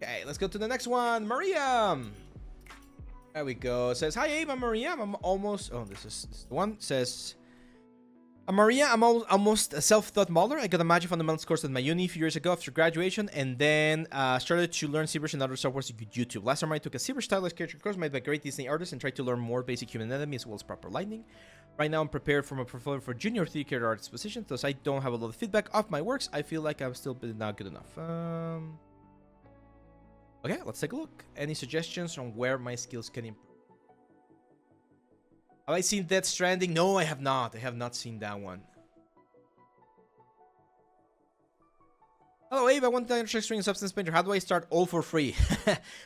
Okay, let's go to the next one. Maria. There we go. It says, hi, Abe. I'm Maria. I'm almost... Oh, this is the one. It says... I'm Maria. I'm almost a self-taught modeler. I got a Magic Fundamentals course at my uni a few years ago after graduation, and then started to learn ZBrush and other softwares on YouTube. Last summer, I took a ZBrush stylized character course made by great Disney artists and tried to learn more basic human anatomy as well as proper lighting. Right now, I'm prepared for my portfolio for junior 3D character artist position, thus I don't have a lot of feedback of my works. I feel like I'm still not good enough. Okay, let's take a look. Any suggestions on where my skills can improve? Have I seen Death Stranding? No, I have not. I have not seen that one. Hello, Abe. I want to check string Substance Painter. How do I start all for free?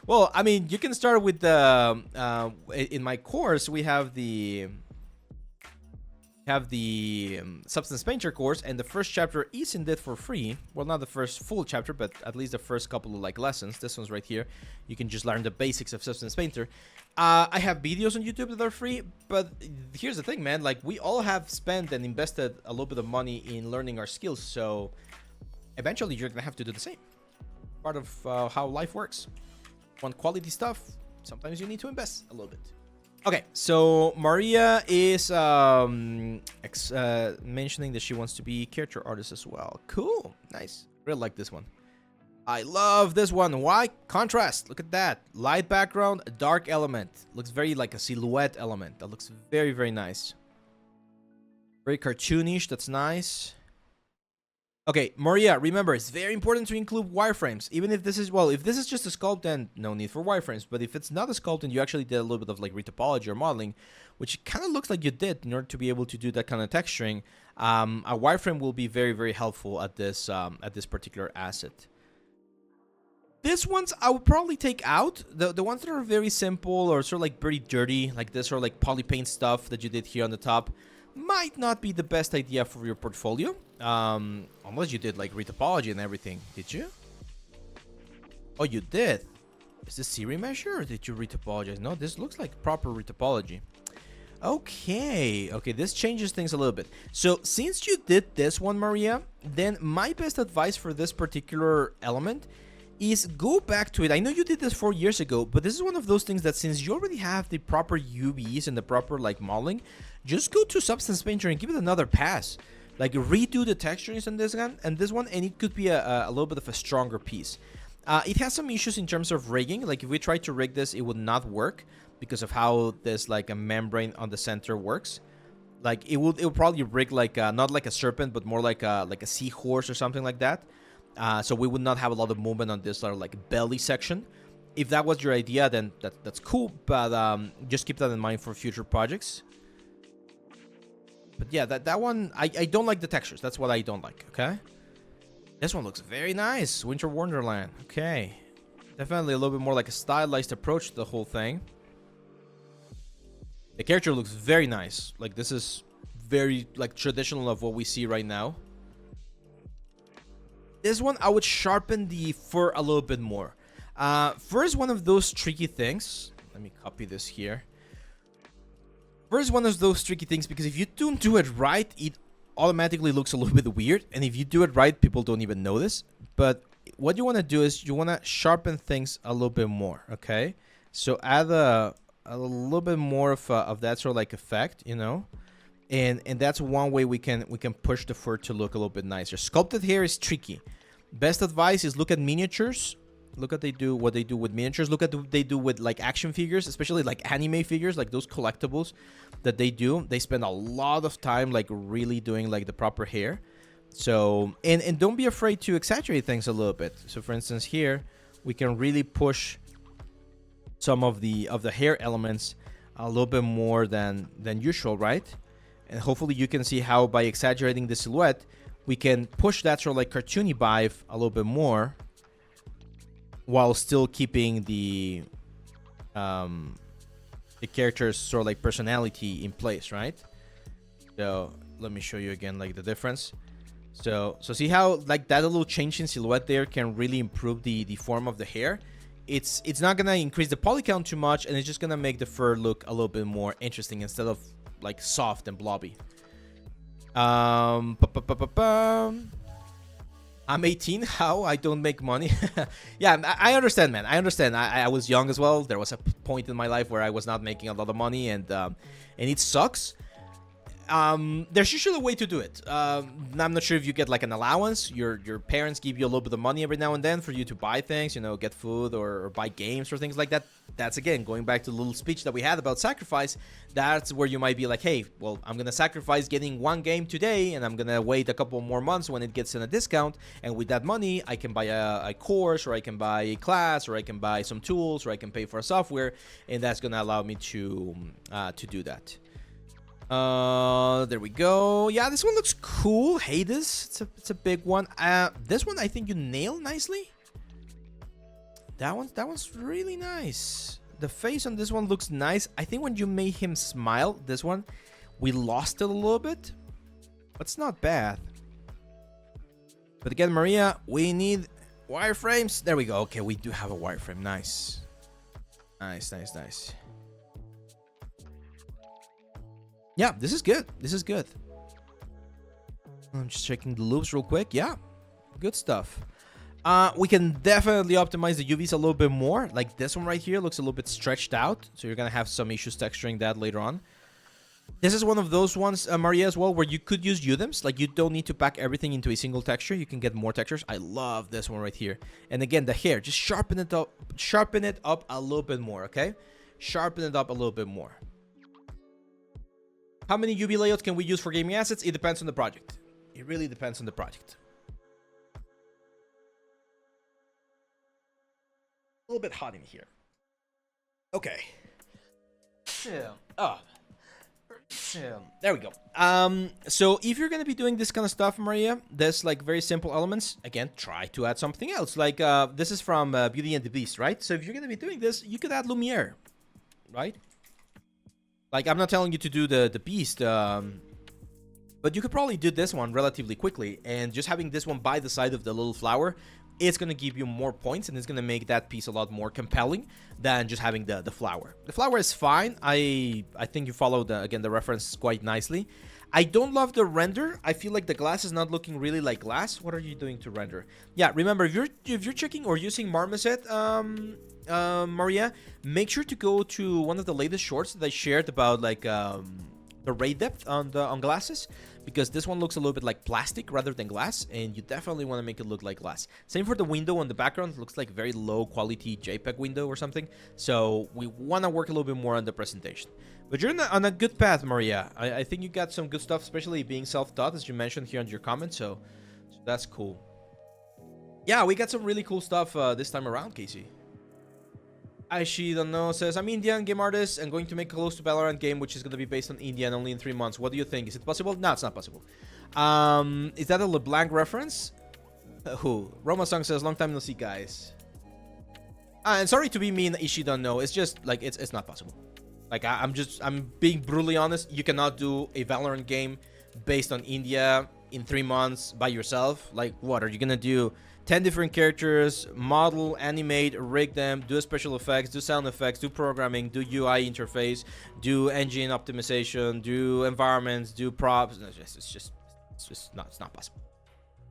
Well, I mean, you can start with the... in my course, we have the... Substance Painter course, and the first chapter is indeed for free. Well, not the first full chapter, but at least the first couple of like lessons. This one's right here. You can just learn the basics of Substance Painter. I have videos on YouTube that are free, but here's the thing, man. Like, we all have spent and invested a little bit of money in learning our skills, so eventually you're gonna have to do the same. Part of how life works. Want quality stuff, sometimes you need to invest a little bit. Okay, so Maria is mentioning that she wants to be character artist as well. Cool, nice. Really like this one. I love this one. Why? Contrast. Look at that. Light background, dark element. Looks very like a silhouette element. That looks very, very nice. Very cartoonish. That's nice. Okay, Maria, remember, it's very important to include wireframes. Even if this is, well, if this is just a sculpt, then no need for wireframes. But if it's not a sculpt and you actually did a little bit of like retopology or modeling, which kind of looks like you did in order to be able to do that kind of texturing, a wireframe will be very, very helpful at this particular asset. This ones I would probably take out. The ones that are very simple or sort of like pretty dirty, like this or like poly paint stuff that you did here on the top, might not be the best idea for your portfolio. Unless you did like retopology and everything. Did you? Oh, you did. Is this Siri measure or did you retopologize? No, this looks like proper retopology. Okay, this changes things a little bit. So since you did this one, Maria, then my best advice for this particular element is go back to it. I know you did this 4 years ago, but this is one of those things that since you already have the proper UVs and the proper like modeling, just go to Substance Painter and give it another pass. Like redo the texturings on this one, and it could be a little bit of a stronger piece. It has some issues in terms of rigging. Like if we try to rig this, it would not work because of how this like a membrane on the center works. Like it will probably rig like not like a serpent, but more like a seahorse or something like that. So we would not have a lot of movement on this like belly section. If that was your idea, then that's cool, but just keep that in mind for future projects. But yeah, that one, I don't like the textures. That's what I don't like, okay? This one looks very nice. Winter Wonderland. Okay. Definitely a little bit more like a stylized approach to the whole thing. The character looks very nice. Like, this is very, like, traditional of what we see right now. This one, I would sharpen the fur a little bit more. Fur is one of those tricky things. Let me copy this here. Fur is one of those tricky things because if you don't do it right, it automatically looks a little bit weird. And if you do it right, people don't even notice. But what you want to do is you want to sharpen things a little bit more, okay? So add a little bit more of that sort of like effect, you know? And that's one way we can push the fur to look a little bit nicer. Sculpted hair is tricky. Best advice is look at miniatures. Look at what they do with miniatures. Look at what they do with like action figures, especially like anime figures, like those collectibles that they do. They spend a lot of time like really doing like the proper hair. So and don't be afraid to exaggerate things a little bit. So for instance, here we can really push some of the hair elements a little bit more than usual, right? And hopefully you can see how by exaggerating the silhouette, we can push that sort of like cartoony vibe a little bit more while still keeping the character's sort of like personality in place, right? So let me show you again like the difference. So see how like that little change in silhouette there can really improve the form of the hair. It's not gonna increase the poly count too much, and it's just gonna make the fur look a little bit more interesting instead of like soft and blobby. Hi I'm 18. How? I don't make money. Yeah, I understand, man. I understand. I was young as well. There was a point in my life where I was not making a lot of money, and it sucks. There's usually a way to do it. I'm not sure if you get like an allowance. Your parents give you a little bit of money every now and then for you to buy things, get food or buy games or things like that. That's again going back to the little speech that we had about sacrifice. That's where you might be like, hey, well, I'm gonna sacrifice getting one game today, and I'm gonna wait a couple more months when it gets in a discount. And with that money, I can buy a course, or I can buy a class, or I can buy some tools, or I can pay for a software, and that's gonna allow me to do that. There we go. Yeah, this one looks cool. Hades, it's a big one. This one I think you nailed nicely. That one's really nice. The face on this one looks nice. I think when you made him smile, this one, we lost it a little bit, but it's not bad. But again, Maria, we need wireframes. There we go. Okay, we do have a wireframe. Nice. Nice. Yeah, this is good. I'm just checking the loops real quick. Yeah, good stuff. We can definitely optimize the UVs a little bit more. Like this one right here looks a little bit stretched out, so you're gonna have some issues texturing that later on. This is one of those ones, Maria, as well, where you could use UDIMs. Like you don't need to pack everything into a single texture. You can get more textures. I love this one right here. And again, the hair, just sharpen it up a little bit more. Okay, sharpen it up a little bit more. How many UV layouts can we use for gaming assets? It depends on the project. It really depends on the project. A little bit hot in here. Okay. There we go. So if you're gonna be doing this kind of stuff, Maria, there's like very simple elements. Again, try to add something else. Like this is from Beauty and the Beast, right? So if you're gonna be doing this, you could add Lumiere, right? Like, I'm not telling you to do the beast, but you could probably do this one relatively quickly, and just having this one by the side of the little flower, it's going to give you more points, and it's going to make that piece a lot more compelling than just having the flower. The flower is fine. I think you followed, again, the reference quite nicely. I don't love the render. I feel like the glass is not looking really like glass. What are you doing to render? Yeah, remember, if you're checking or using Marmoset, Maria, make sure to go to one of the latest shorts that I shared about like the ray depth on glasses, because this one looks a little bit like plastic rather than glass, and you definitely want to make it look like glass. Same for the window on the background. It looks like very low quality JPEG window or something, so we want to work a little bit more on the presentation. But you're on a good path, Maria. I think you got some good stuff, especially being self-taught, as you mentioned here on your comment, so that's cool. Yeah, we got some really cool stuff this time around, Casey. Aishi don't know says, I'm Indian game artist and going to make a close to Valorant game, which is going to be based on India and only in 3 months. What do you think? Is it possible? No, it's not possible. Is that a LeBlanc reference? Who? Roma Song says, long time no see, guys. And sorry to be mean, Ishi don't know. It's just like it's not possible. Like I'm being brutally honest. You cannot do a Valorant game based on India in 3 months by yourself. Like, what are you gonna do? 10 different characters, model, animate, rig them, do special effects, do sound effects, do programming, do UI interface, do engine optimization, do environments, do props. It's not possible.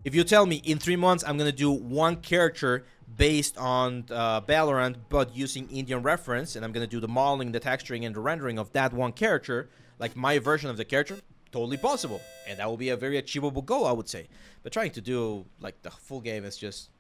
If you tell me in 3 months I'm gonna do one character based on Valorant but using Indian reference, and I'm gonna do the modeling, the texturing, and the rendering of that one character, like my version of the character, totally possible, and that will be a very achievable goal, I would say. But trying to do like the full game is just